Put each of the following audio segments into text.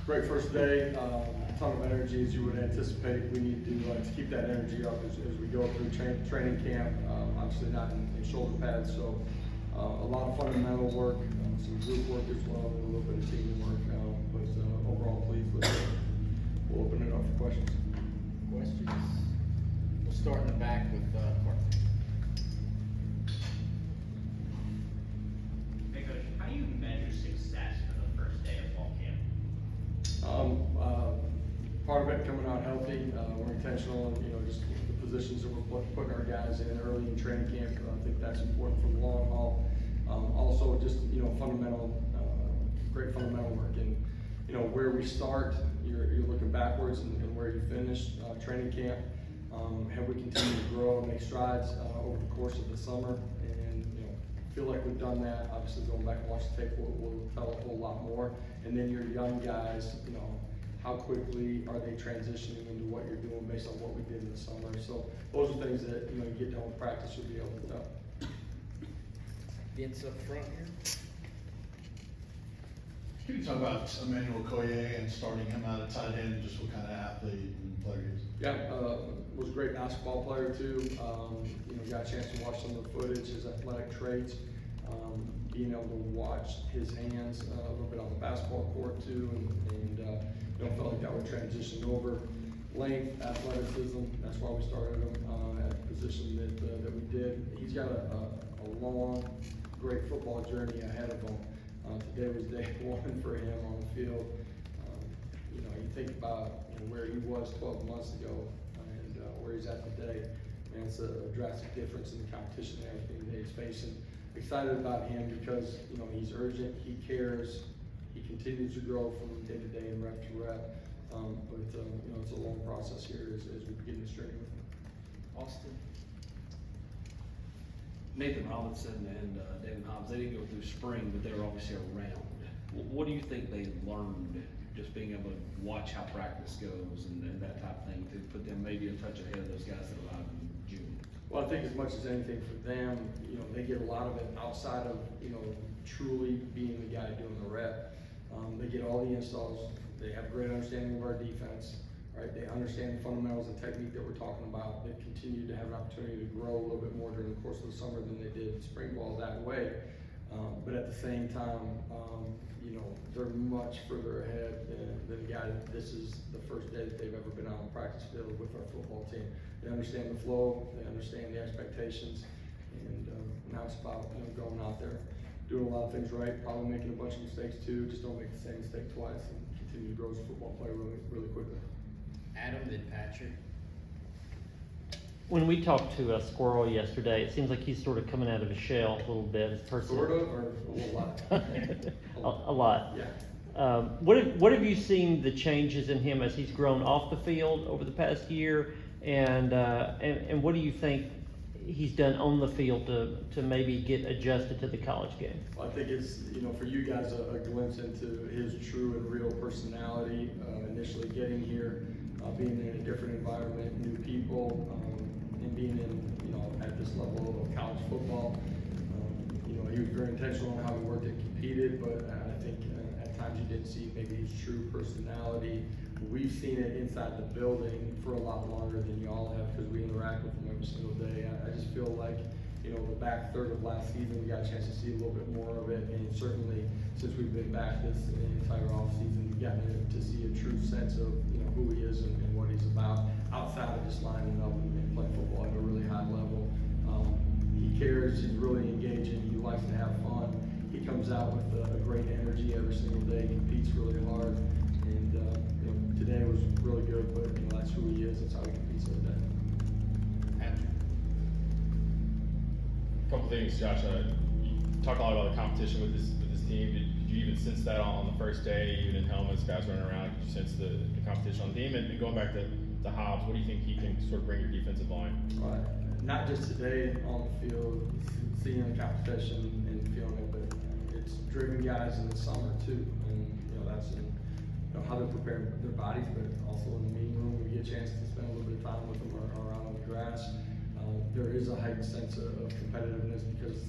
Great first day, a ton of energy as you would anticipate. We need to keep that energy up as we go through training camp. Obviously not in shoulder pads, so a lot of fundamental work, some group work as well, and a little bit of team work. But overall pleased with it. We'll open it up for questions. Questions? We'll start in the back with Clark. Hey Coach, how do you measure success for the first day of fall camp? Part of it coming out healthy. We're intentional in just the positions that we're putting our guys in early in training camp. I think that's important for the long haul. Also just fundamental, great fundamental work, and where we start, you're looking backwards and where you finish training camp. Have we continued to grow and make strides over the course of the summer? And feel like we've done that. Obviously, going back and watch the tape will tell a whole lot more. And then your young guys, how quickly are they transitioning into what you're doing based on what we did in the summer? So those are things that you get done with practice, you'll be able to tell. Vince up front here. Can you talk about Emmanuel Koye and starting him out at tight end, just what kind of athlete and player he is? Yeah, was a great basketball player too. Got a chance to watch some of the footage, his athletic traits, being able to watch his hands a little bit on the basketball court too, and felt like that would transition over. Length, athleticism, that's why we started him at the position that we did. He's got a long, great football journey ahead of him. Today was day one for him on the field. You think about where he was 12 months ago and where he's at today. And it's a drastic difference in the competition and everything that he's facing. Excited about him because he's urgent, he cares, he continues to grow from day to day and rep to rep. But it's a long process here as we begin this journey with him. Austin. Nathan Robinson and David Hobbs, they didn't go through spring, but they were obviously around. What do you think they learned just being able to watch how practice goes and that type of thing to put them maybe a touch ahead of those guys that arrived in June? Well, I think as much as anything for them, they get a lot of it outside of, truly being the guy doing the rep. They get all the installs. They have a great understanding of our defense, right? They understand the fundamentals and technique that we're talking about. They continue to have an opportunity to grow a little bit more during the course of the summer than they did in spring ball that way. But at the same time, they're much further ahead than the guy that this is the first day that they've ever been out on the practice field with our football team. They understand the flow, they understand the expectations, and now it's about going out there, doing a lot of things right, probably making a bunch of mistakes too. Just don't make the same mistake twice and continue to grow as a football player really, really quickly. Adam, then Patrick. When we talked to Squirrel yesterday, it seems like he's sort of coming out of his shell a little bit. His person. Sort of, or a lot? A lot. Yeah. What have you seen the changes in him as he's grown off the field over the past year, and what do you think he's done on the field to maybe get adjusted to the college game? Well, I think it's for you guys a glimpse into his true and real personality. Initially getting here, being in a different environment, new people, and being in at this level of college football. He was very intentional on how he worked and competed, but I think at times you didn't see maybe his true personality. We've seen it inside the building for a lot longer than y'all have because we interact with him every single day. I just feel like the back third of last season we got a chance to see a little bit more of it, and certainly since we've been back this entire off season, we've gotten to see a true sense of who he is and what he's about outside of just lining up and playing football at a really high level. He cares, he's really engaging, he likes to have fun. He comes out with a great energy every single day, competes really hard, and today was really good, but that's who he is, that's how he competes every day. Patrick. A couple things, Josh. You talk a lot about the competition with this team. Did you even sense that on the first day, even in helmets, guys running around? Did you sense the competition on the team? And going back to Hobbs, what do you think he can sort of bring your defensive line? Not just today on the field, seeing the competition and feeling it, but it's driven guys in the summer too, and that's in how they're preparing their bodies, but also in the meeting room we get a chance to spend a little bit of time with them or out on the grass. There is a heightened sense of competitiveness because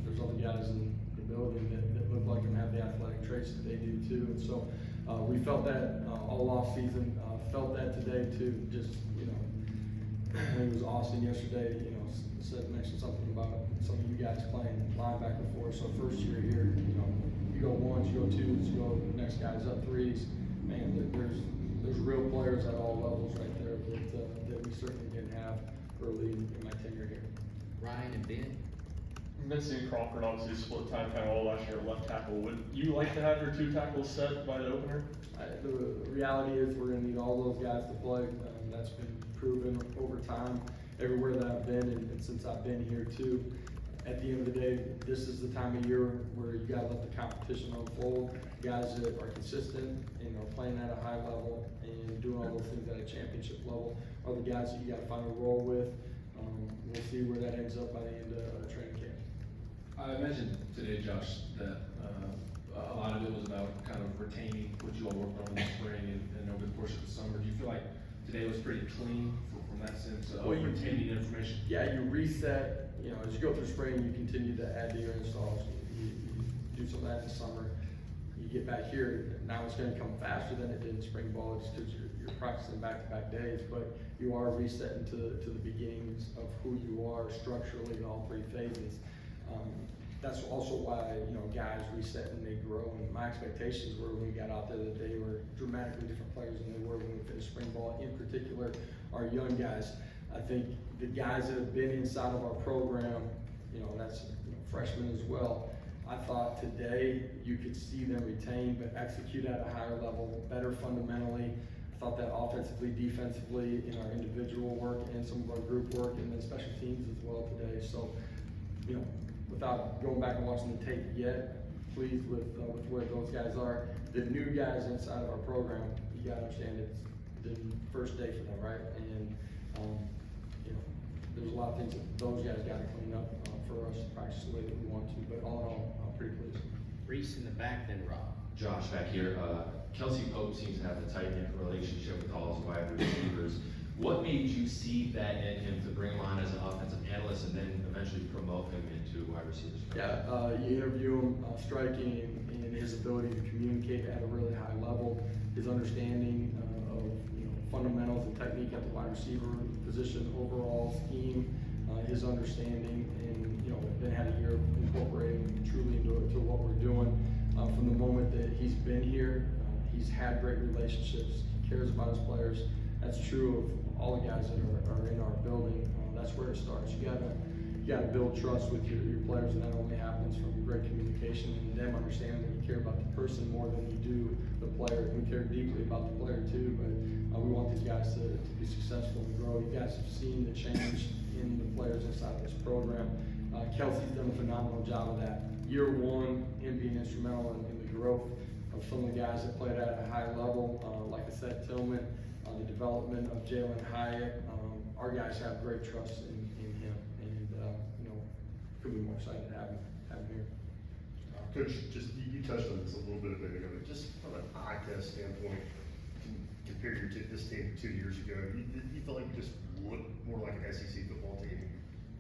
there's other guys in the building that look like and have the athletic traits that they do too, and so We felt that all off season. Felt that today too. Just I think it was Austin yesterday. Mentioned something about some of you guys playing linebacker for us. So first year here, you go ones, you go twos, you go next guy's up threes. Man, there's real players at all levels right there that we certainly didn't have early in my tenure here. Ryan and Ben. Vincent Crawford obviously split time kind of all last year at left tackle. Would you like to have your two tackles set by the opener? The reality is we're going to need all those guys to play. That's been proven over time everywhere that I've been and since I've been here too. At the end of the day, this is the time of year where you got to let the competition unfold. Guys that are consistent and are playing at a high level and doing all those things at a championship level are the guys that you got to find a role with. We'll see where that ends up by the end of training camp. I imagine today, Josh, that a lot of it was about kind of retaining what you all worked on in the spring and over the course of the summer. Do you feel like today was pretty clean from that sense of retaining information? Yeah, you reset. As you go through spring, you continue to add to your installs. You do some of that in the summer. You get back here, now it's going to come faster than it did in spring ball just because you're practicing back-to-back days, but you are resetting to the beginnings of who you are structurally in all three phases. That's also why, guys reset and they grow. And my expectations were when we got out there that they were dramatically different players than they were when we finished spring ball. In particular, our young guys. I think the guys that have been inside of our program, that's freshmen as well. I thought today you could see them retain but execute at a higher level, better fundamentally. I thought that offensively, defensively, in our individual work and some of our group work, and then special teams as well today. So, without going back and watching the tape yet, pleased with where those guys are. The new guys inside of our program, you gotta understand it's the first day for them, right? And there's a lot of things that those guys gotta clean up for us to practice the way that we want to. But all in all, I'm pretty pleased. Reese in the back, then Rob. Josh back here. Kelsey Pope seems to have a tight-knit relationship with all his wide receivers. What made you see that in him to bring him on as an offensive analyst and then eventually promote him into wide receivers? Yeah, you interview him, striking in his ability to communicate at a really high level, his understanding of fundamentals and technique at the wide receiver position, overall scheme, his understanding, and then had a year of incorporating truly into what we're doing. From the moment that he's been here, he's had great relationships. He cares about his players. That's true of all the guys that are in our building. That's where it starts. You gotta build trust with your players, and that only happens from great communication and them understanding that you care about the person more than you do the player. We care deeply about the player too, but we want these guys to be successful and grow. You guys have seen the change in the players inside this program. Kelsey's done a phenomenal job of that. Year one, him being instrumental in the growth of some of the guys that played at a high level, like I said, Tillman, the development of Jalen Hyatt. Our guys have great trust in him, and couldn't be more excited to have him here. Coach, you touched on this a little bit ago, but just from an eye test standpoint, compared to this team 2 years ago, you felt like you just looked more like an SEC football team.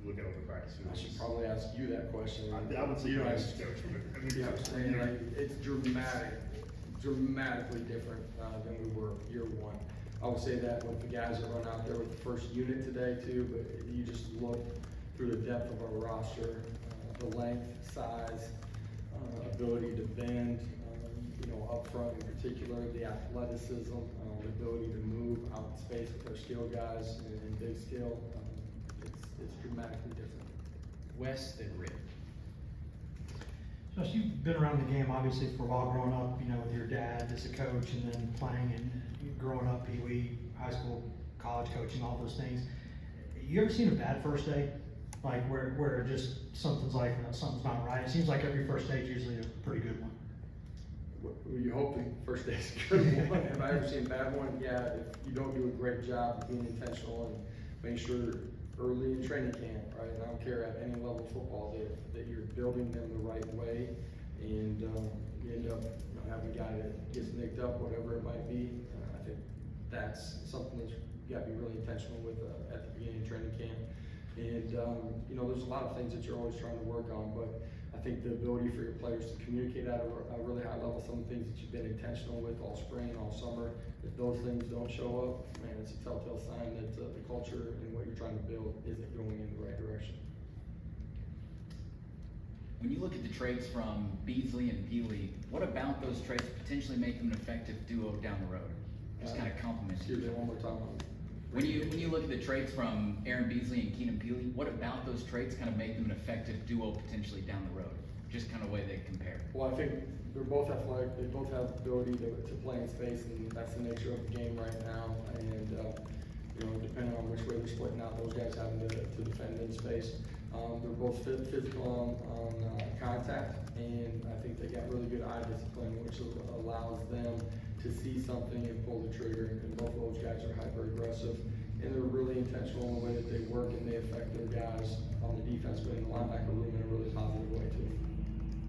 You look at all the practice I videos. should probably ask you that question. I would say you asked coach, but I mean, Yeah, it's dramatically different than we were year one. I would say that with the guys that run out there with the first unit today too, but you just look through the depth of our roster, the length, size, ability to bend, up front in particular, the athleticism, the ability to move out in space with our skill guys and big skill. It's dramatically different. West and Rick. Josh, you've been around the game obviously for a while growing up, with your dad as a coach and then playing and growing up, Pee Wee, high school, college coaching, all those things. You ever seen a bad first day? Like where just something's not right? It seems like every first day is usually a pretty good one. Well, you hope the first day is a good one. Have I ever seen a bad one? Yeah, if you don't do a great job of being intentional and make sure early in training camp, right? And I don't care at any level of football that you're building them the right way, and you end up having a guy that gets nicked up, whatever it might be. I think that's something that you got to be really intentional with at the beginning of training camp. And there's a lot of things that you're always trying to work on, but I think the ability for your players to communicate at a really high level, some of the things that you've been intentional with all spring and all summer, if those things don't show up, man, it's a telltale sign that the culture and what you're trying to build isn't going in the right direction. When you look at the trades from Beasley and Peely, what about those trades potentially make them an effective duo down the road? Just kind of complement Excuse each me, other. one more time. When you look at the trades from Aaron Beasley and Keenan Peely, what about those trades kind of make them an effective duo potentially down the road? Just kind of way they compare. Well, I think they're both athletic, they both have the ability to play in space, and that's the nature of the game right now. And, you know, depending on which way they're splitting out, those guys having to defend in space. They're both physical on contact, and I think they got really good eye discipline, which allows them to see something and pull the trigger. And both of those guys are hyper aggressive, and they're really intentional in the way that they work, and they affect their guys on the defense, but in the linebacker room in a really positive way too.